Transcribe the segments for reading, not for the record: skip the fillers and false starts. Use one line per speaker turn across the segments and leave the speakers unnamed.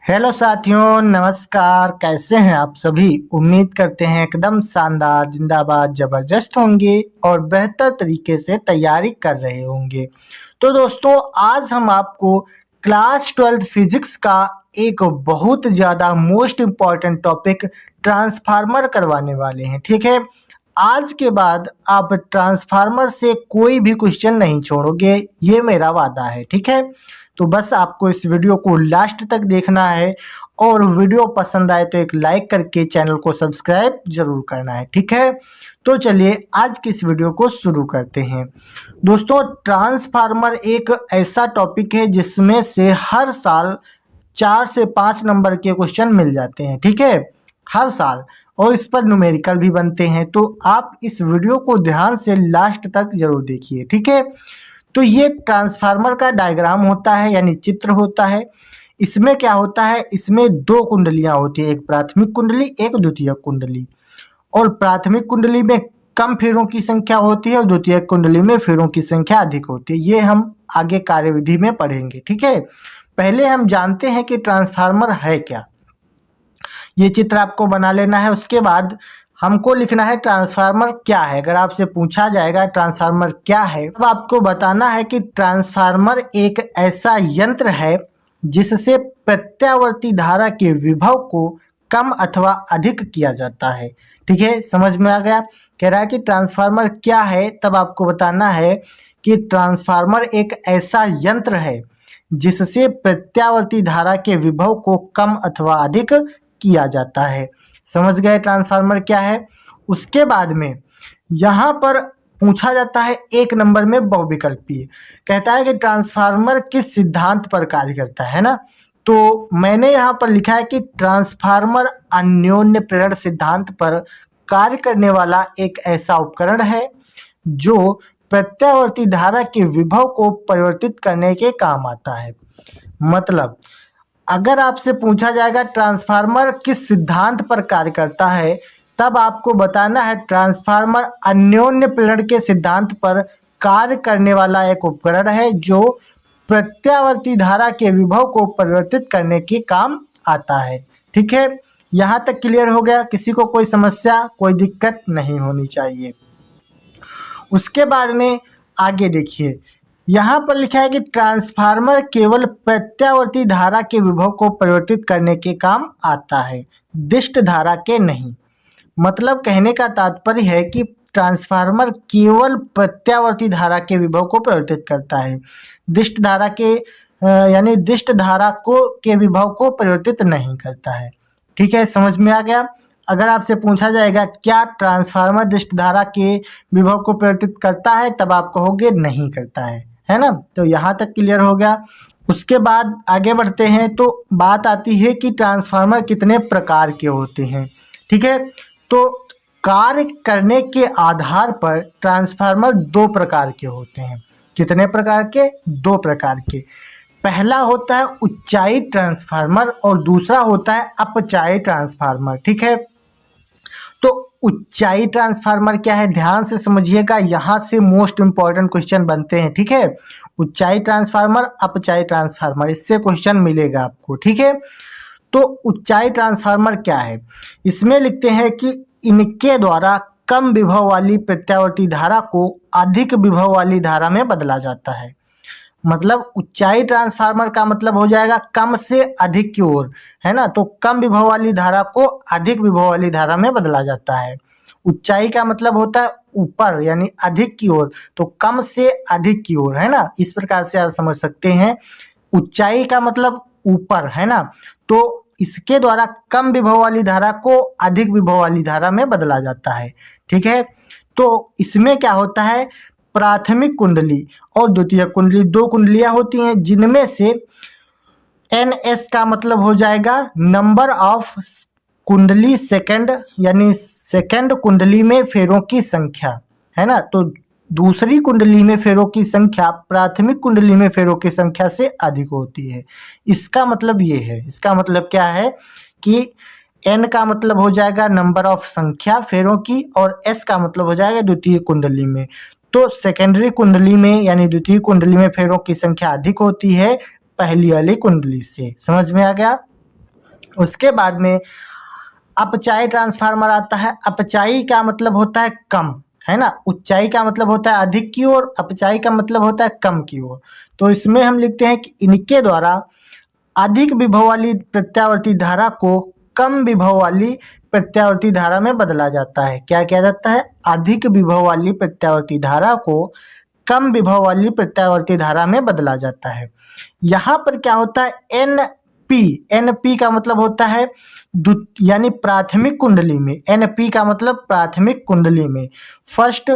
Hello साथियों, नमस्कार। कैसे हैं आप सभी? उम्मीद करते हैं एकदम शानदार, जिंदाबाद, जबरदस्त होंगे और बेहतर तरीके से तैयारी कर रहे होंगे। तो दोस्तों, आज हम आपको क्लास 12 फिजिक्स का एक बहुत ज़्यादा मोस्ट इम्पॉर्टेंट टॉपिक ट्रांसफार्मर करवाने वाले हैं। ठीक है, आज के बाद आप ट्रांसफार्मर से कोई भी क्वेश्चन नहीं छोड़ोगे, ये मेरा वादा है। ठीक है, तो बस आपको इस वीडियो को लास्ट तक देखना है और वीडियो पसंद आए तो एक लाइक करके चैनल को सब्सक्राइब जरूर करना है। ठीक है, तो चलिए आज की इस वीडियो को शुरू करते हैं। दोस्तों, ट्रांसफार्मर एक ऐसा टॉपिक है जिसमें से हर साल 4 से 5 नंबर के क्वेश्चन मिल जाते हैं। ठीक है, हर साल, और इस पर न्यूमेरिकल भी बनते हैं। तो आप इस वीडियो को ध्यान से लास्ट तक जरूर देखिए। ठीक है, तो ये ट्रांसफार्मर का डायग्राम होता है, यानी चित्र होता है। इसमें क्या होता है, इसमें दो कुंडलियां होती है, एक प्राथमिक कुंडली, एक द्वितीयक कुंडली। और प्राथमिक कुंडली में कम फेरों की संख्या होती है और द्वितीयक कुंडली में फेरों की संख्या अधिक होती है। ये हम आगे कार्यविधि में पढ़ेंगे। ठीक है, पहले हम जानते हैं कि ट्रांसफार्मर है क्या। ये चित्र आपको बना लेना है। उसके बाद हमको लिखना है ट्रांसफार्मर क्या है। अगर आपसे पूछा जाएगा ट्रांसफार्मर क्या है, तो आपको बताना है कि ट्रांसफार्मर एक ऐसा यंत्र है जिससे प्रत्यावर्ती धारा के विभव को कम अथवा अधिक किया जाता है। ठीक है, समझ में आ गया? कह रहा है कि ट्रांसफार्मर क्या है, तब आपको बताना है कि ट्रांसफार्मर एक ऐसा यंत्र है जिससे प्रत्यावर्ती धारा के विभव को कम अथवा अधिक किया जाता है। समझ गए ट्रांसफार्मर क्या है? उसके बाद में यहाँ पर पूछा जाता है एक नंबर में बहुविकल्पीय। कहता है कि ट्रांसफार्मर किस सिद्धांत पर कार्य करता है ना। तो मैंने यहाँ पर लिखा है कि ट्रांसफार्मर अन्योन्य प्रेरण सिद्धांत पर कार्य करने वाला एक ऐसा उपकरण है जो प्रत्यावर्ती धारा के विभव को परिवर्तित करने के काम आता है। मतलब अगर आपसे पूछा जाएगा ट्रांसफार्मर किस सिद्धांत पर कार्य करता है, तब आपको बताना है ट्रांसफार्मर अन्योन्य प्रेरण के सिद्धांत पर कार्य करने वाला एक उपकरण है जो प्रत्यावर्ती धारा के विभव को परिवर्तित करने के काम आता है। ठीक है, यहाँ तक क्लियर हो गया? किसी को कोई समस्या, कोई दिक्कत नहीं होनी चाहिए। उसके बाद में आगे देखिए, यहाँ पर लिखा है कि ट्रांसफार्मर केवल प्रत्यावर्ती धारा के विभव को परिवर्तित करने के काम आता है, दिष्ट धारा के नहीं। मतलब कहने का तात्पर्य है कि ट्रांसफार्मर केवल प्रत्यावर्ती धारा के विभव को परिवर्तित करता है, दिष्ट धारा के यानी दिष्ट धारा को के विभव को परिवर्तित नहीं करता है। ठीक है, समझ में आ गया? अगर आपसे पूछा जाएगा क्या ट्रांसफार्मर दिष्ट धारा के विभव को परिवर्तित करता है, तब आप कहोगे नहीं करता है ना। तो यहाँ तक क्लियर हो गया। उसके बाद आगे बढ़ते हैं तो बात आती है कि ट्रांसफार्मर कितने प्रकार के होते हैं। ठीक है, तो कार्य करने के आधार पर ट्रांसफार्मर दो प्रकार के होते हैं। कितने प्रकार के? दो प्रकार के। पहला होता है उच्चाई ट्रांसफार्मर और दूसरा होता है अपचाई ट्रांसफार्मर। ठीक है, तो उच्चाई ट्रांसफार्मर क्या है, ध्यान से समझिएगा, यहाँ से मोस्ट इंपॉर्टेंट क्वेश्चन बनते हैं। ठीक है, उच्चाई ट्रांसफार्मर, अपचाई ट्रांसफार्मर, इससे क्वेश्चन मिलेगा आपको। ठीक है, तो उच्चाई ट्रांसफार्मर क्या है, इसमें लिखते हैं कि इनके द्वारा कम विभव वाली प्रत्यावर्ती धारा को अधिक विभव वाली धारा में बदला जाता है। मतलब उच्चाई ट्रांसफार्मर का मतलब हो जाएगा कम से अधिक की ओर, है ना। तो कम विभव वाली धारा को अधिक विभव वाली धारा में बदला जाता है। उच्चाई का मतलब होता है ऊपर, यानी अधिक की ओर, तो कम से अधिक की ओर, है ना। इस प्रकार से आप समझ सकते हैं, उच्चाई का मतलब ऊपर, है ना। तो इसके द्वारा कम विभव वाली धारा को अधिक विभव वाली धारा में बदला जाता है। ठीक है, तो इसमें क्या होता है, प्राथमिक कुंडली और द्वितीय कुंडली, दो कुंडलियां होती हैं जिनमें से NS का मतलब हो जाएगा नंबर ऑफ कुंडली सेकंड, यानी सेकंड कुंडली में फेरों की संख्या, है ना। तो दूसरी कुंडली में फेरों की संख्या प्राथमिक कुंडली में फेरों की संख्या से अधिक होती है। इसका मतलब ये है, इसका मतलब क्या है कि N का मतलब हो जाएगा नंबर ऑफ संख्या फेरों की और S का मतलब हो जाएगा द्वितीय कुंडली में। तो सेकेंडरी कुंडली में यानी द्वितीय कुंडली में फेरों की संख्या अधिक होती है पहली वाली कुंडली से। समझ में आ गया? उसके बाद में अपचायी ट्रांसफार्मर आता है। अपचायी का मतलब होता है कम, है ना। उच्चाई का मतलब होता है अधिक की ओर, अपचायी का मतलब होता है कम की ओर। तो इसमें हम लिखते हैं कि इनके द्वारा अधिक विभव वाली प्रत्यावर्ती धारा को कम विभव वाली प्रत्यावर्ती धारा में बदला जाता है। क्या किया जाता है? अधिक विभव वाली प्रत्यावर्ती धारा को कम विभव वाली प्रत्यावर्ती धारा में बदला जाता है। यहाँ पर क्या होता है? एनपी का मतलब होता है यानी प्राथमिक कुंडली में। एनपी का मतलब प्राथमिक कुंडली में, फर्स्ट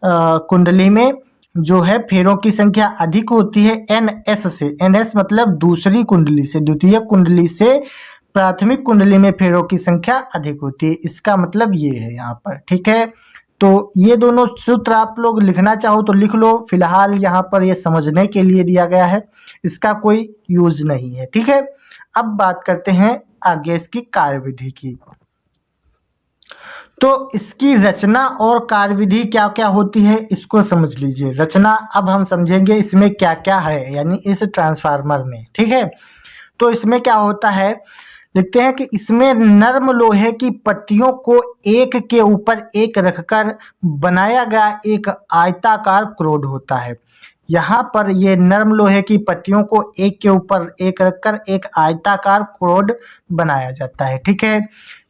कुंडली में जो है फेरों की संख्या अधिक होती है एनएस से। एनएस मतलब दूसरी कुंडली से, द्वितीय कुंडली से प्राथमिक कुंडली में फेरों की संख्या अधिक होती है। इसका मतलब ये है यहाँ पर, ठीक है। तो ये दोनों सूत्र आप लोग लिखना चाहो तो लिख लो, फिलहाल यहाँ पर ये समझने के लिए दिया गया है, इसका कोई यूज नहीं है, ठीक है। अब बात करते हैं आगे इसकी कार्यविधि की। तो इसकी रचना और कार्यविधि क्या क्या होती है इसको समझ लीजिए। रचना अब हम समझेंगे इसमें क्या क्या है, यानी इस ट्रांसफार्मर में, ठीक है। तो इसमें क्या होता है, लिखते हैं कि इसमें नर्म लोहे की पत्तियों को एक के ऊपर एक रखकर बनाया गया एक आयताकार क्रोड होता है। यहाँ पर ये नर्म लोहे की पत्तियों को एक के ऊपर एक रखकर एक आयताकार क्रोड बनाया जाता है, ठीक है।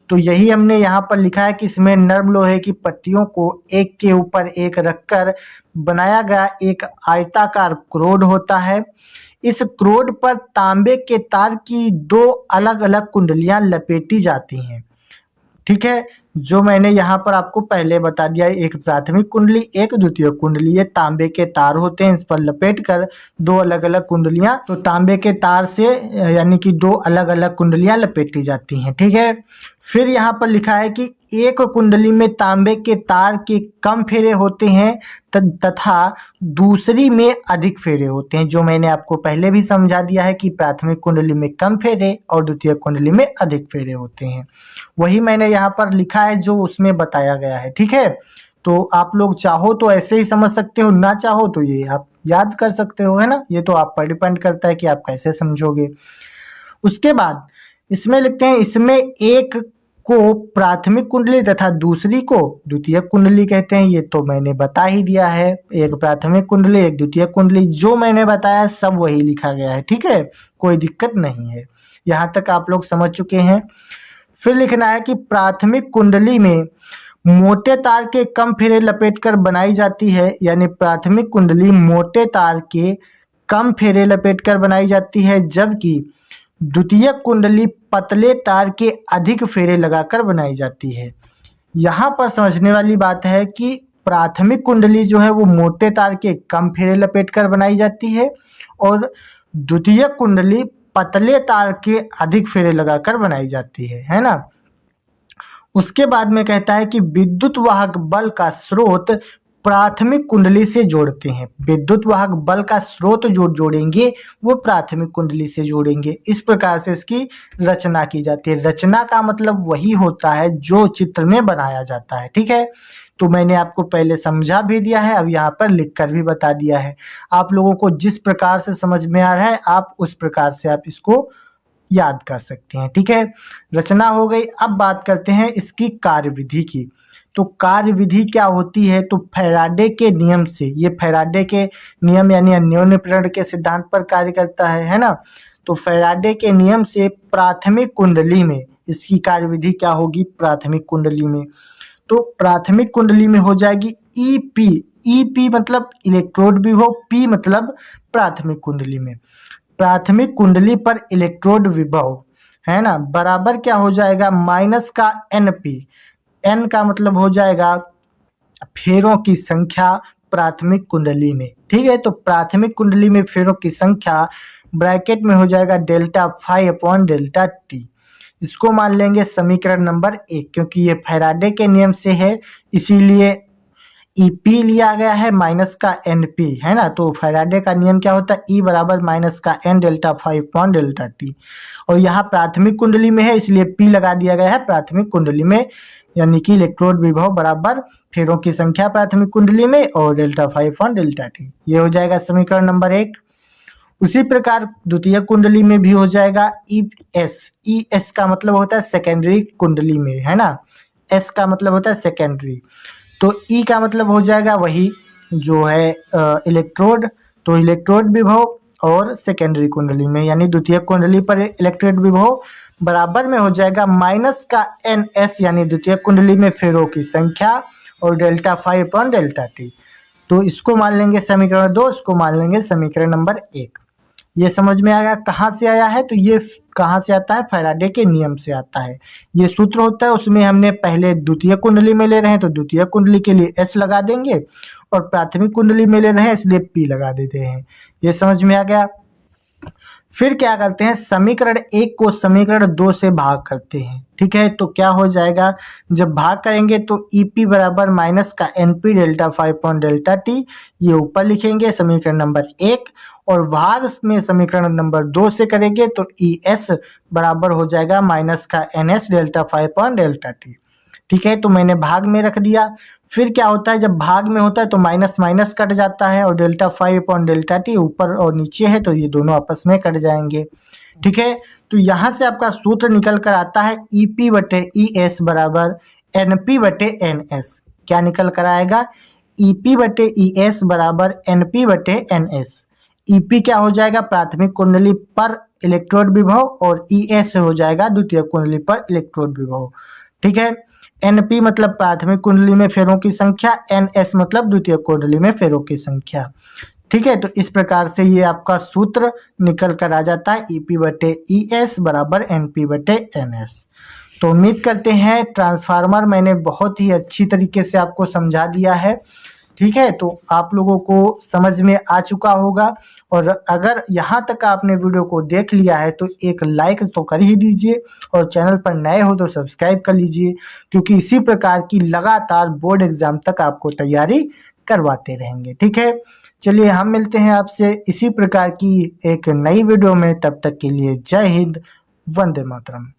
तो यही हमने यहाँ पर लिखा है कि इसमें नर्म लोहे की पत्तियों को एक के ऊपर एक रखकर बनाया गया एक आयताकार क्रोड होता है। इस क्रोड पर तांबे के तार की दो अलग अलग कुंडलियां लपेटी जाती हैं, ठीक है। जो मैंने यहाँ पर आपको पहले बता दिया, एक प्राथमिक कुंडली, एक द्वितीय कुंडली। ये तांबे के तार होते हैं, इस पर लपेट कर दो अलग अलग कुंडलियां, तो तांबे के तार से यानी कि दो अलग अलग कुंडलियां लपेटी जाती हैं, ठीक है। फिर यहाँ पर लिखा है कि एक कुंडली में तांबे के तार के कम फेरे होते हैं तथा दूसरी में अधिक फेरे होते हैं। जो मैंने आपको पहले भी समझा दिया है कि प्राथमिक कुंडली में कम फेरे और द्वितीय कुंडली में अधिक फेरे होते हैं, वही मैंने यहाँ पर लिखा है जो उसमें बताया गया है, ठीक है। तो आप लोग चाहो तो ऐसे ही समझ सकते हो, ना चाहो तो ये आप याद कर सकते हो, है ना। ये तो आप पर डिपेंड करता है कि आप कैसे समझोगे। उसके बाद इसमें लिखते हैं, इसमें एक को प्राथमिक कुंडली तथा दूसरी को द्वितीय कुंडली कहते हैं। ये तो मैंने बता ही दिया है, एक प्राथमिक कुंडली एक द्वितीय कुंडली, जो मैंने बताया सब वही लिखा गया है, ठीक है। कोई दिक्कत नहीं है, यहाँ तक आप लोग समझ चुके हैं। फिर लिखना है कि प्राथमिक कुंडली में मोटे तार के कम फेरे लपेटकर बनाई जाती है, यानी प्राथमिक कुंडली मोटे तार के कम फेरे लपेटकर बनाई जाती है, जबकि द्वितीय कुंडली पतले तार के अधिक फेरे लगाकर बनाई जाती है। यहाँ पर समझने वाली बात है कि प्राथमिक कुंडली जो है वो मोटे तार के कम फेरे लपेटकर बनाई जाती है और द्वितीय कुंडली पतले तार के अधिक फेरे लगाकर बनाई जाती है ना। उसके बाद में कहता है कि विद्युत वाहक बल का स्रोत प्राथमिक कुंडली से जोड़ते हैं। विद्युत वाहक बल का स्रोत जो जोड़ेंगे वो प्राथमिक कुंडली से जोड़ेंगे। इस प्रकार से इसकी रचना की जाती है। रचना का मतलब वही होता है जो चित्र में बनाया जाता है, ठीक है। तो मैंने आपको पहले समझा भी दिया है, अब यहाँ पर लिखकर भी बता दिया है। आप लोगों को जिस प्रकार से समझ में आ रहा है आप उस प्रकार से आप इसको याद कर सकते हैं, ठीक है। रचना हो गई। अब बात करते हैं इसकी कार्यविधि की। तो कार्यविधि क्या होती है, तो फैराडे के नियम से, ये फैराडे के नियम यानी अन्योन्य प्रेरण के सिद्धांत पर कार्य करता है ना। तो फैराडे के नियम से प्राथमिक कुंडली में इसकी कार्यविधि क्या होगी, प्राथमिक कुंडली में, तो प्राथमिक कुंडली में हो जाएगी ईपी। ईपी मतलब इलेक्ट्रोड विभव, पी मतलब प्राथमिक कुंडली में, प्राथमिक कुंडली पर इलेक्ट्रोड विभव, है ना, बराबर क्या हो जाएगा, माइनस का एनपी। एन का मतलब हो जाएगा फेरों की संख्या प्राथमिक कुंडली में, ठीक है। तो प्राथमिक कुंडली में फेरों की संख्या ब्रैकेट में हो जाएगा delta phi upon delta T. इसको मान लेंगे समीकरण नंबर 1, क्योंकि ये फैराडे के नियम से है इसीलिए ईपी लिया गया है माइनस का एनपी, है ना। तो फैराडे का नियम क्या होता है, ई बराबर माइनस का N delta phi upon delta T. और यहाँ प्राथमिक कुंडली में है इसलिए पी लगा दिया गया है प्राथमिक कुंडली में, यानी कि इलेक्ट्रोड विभव बराबर फेरों की संख्या प्राथमिक कुंडली में और delta phi upon delta T. ये हो जाएगा समीकरण नंबर 1। उसी प्रकार द्वितीय कुंडली में भी हो जाएगा ES। ES का मतलब होता है सेकेंडरी कुंडली में, है ना। S का मतलब होता है सेकेंडरी, तो E का मतलब हो जाएगा वही जो है इलेक्ट्रोड। तो इलेक्ट्रोड विभव और सेकेंडरी कुंडली में यानी द्वितीय कुंडली पर इलेक्ट्रोड विभव बराबर में हो जाएगा माइनस का NS यानी द्वितीय कुंडली में फेरों की संख्या और delta phi upon delta T. तो इसको मान लेंगे समीकरण 2, इसको मान लेंगे समीकरण नंबर 1। ये समझ में आया कहाँ से आया है? तो ये कहाँ से आता है? फैराडे के नियम से आता है। ये सूत्र होता है, उसमें हमने पहले द्वितीय कुंडली में ले रहे हैं तो द्वितीय कुंडली के लिए S लगा देंगे और प्राथमिक कुंडली में ले रहे हैं इसलिए P लगा देते हैं। ये समझ में आ गया। फिर क्या करते हैं, समीकरण 1 को समीकरण 2 से भाग करते हैं। ठीक है, तो क्या हो जाएगा, जब भाग करेंगे तो EP बराबर माइनस का NP delta phi upon delta T, ये ऊपर लिखेंगे समीकरण नंबर 1, और भाग में समीकरण नंबर 2 से करेंगे तो ES बराबर हो जाएगा माइनस का NS delta phi upon delta T. ठीक है, तो मैंने भाग में रख दिया। फिर क्या होता है, जब भाग में होता है तो माइनस माइनस कट जाता है और delta phi upon delta T ऊपर और नीचे है तो ये दोनों आपस में कट जाएंगे। ठीक है, तो यहाँ से आपका सूत्र निकल कर आता है EP बटे ES बराबर NP बटे NS। क्या निकल कर आएगा? EP बटे ES बराबर NP बटे NS। EP क्या हो जाएगा? प्राथमिक कुंडली पर इलेक्ट्रोड विभव, और ES हो जाएगा द्वितीय कुंडली पर इलेक्ट्रोड विभव। ठीक है, NP मतलब प्राथमिक कुंडली में फेरों की संख्या, NS मतलब द्वितीय कुंडली में फेरों की संख्या। ठीक है, तो इस प्रकार से ये आपका सूत्र निकल कर आ जाता है EP बटे ES बराबर NP बटे NS। तो उम्मीद करते हैं ट्रांसफार्मर मैंने बहुत ही अच्छी तरीके से आपको समझा दिया है। ठीक है, तो आप लोगों को समझ में आ चुका होगा, और अगर यहाँ तक आपने वीडियो को देख लिया है तो एक लाइक तो कर ही दीजिए, और चैनल पर नए हो तो सब्सक्राइब कर लीजिए, क्योंकि इसी प्रकार की लगातार बोर्ड एग्जाम तक आपको तैयारी करवाते रहेंगे। ठीक है, चलिए हम मिलते हैं आपसे इसी प्रकार की एक नई वीडियो में। तब तक के लिए जय हिंद, वंदे मातरम।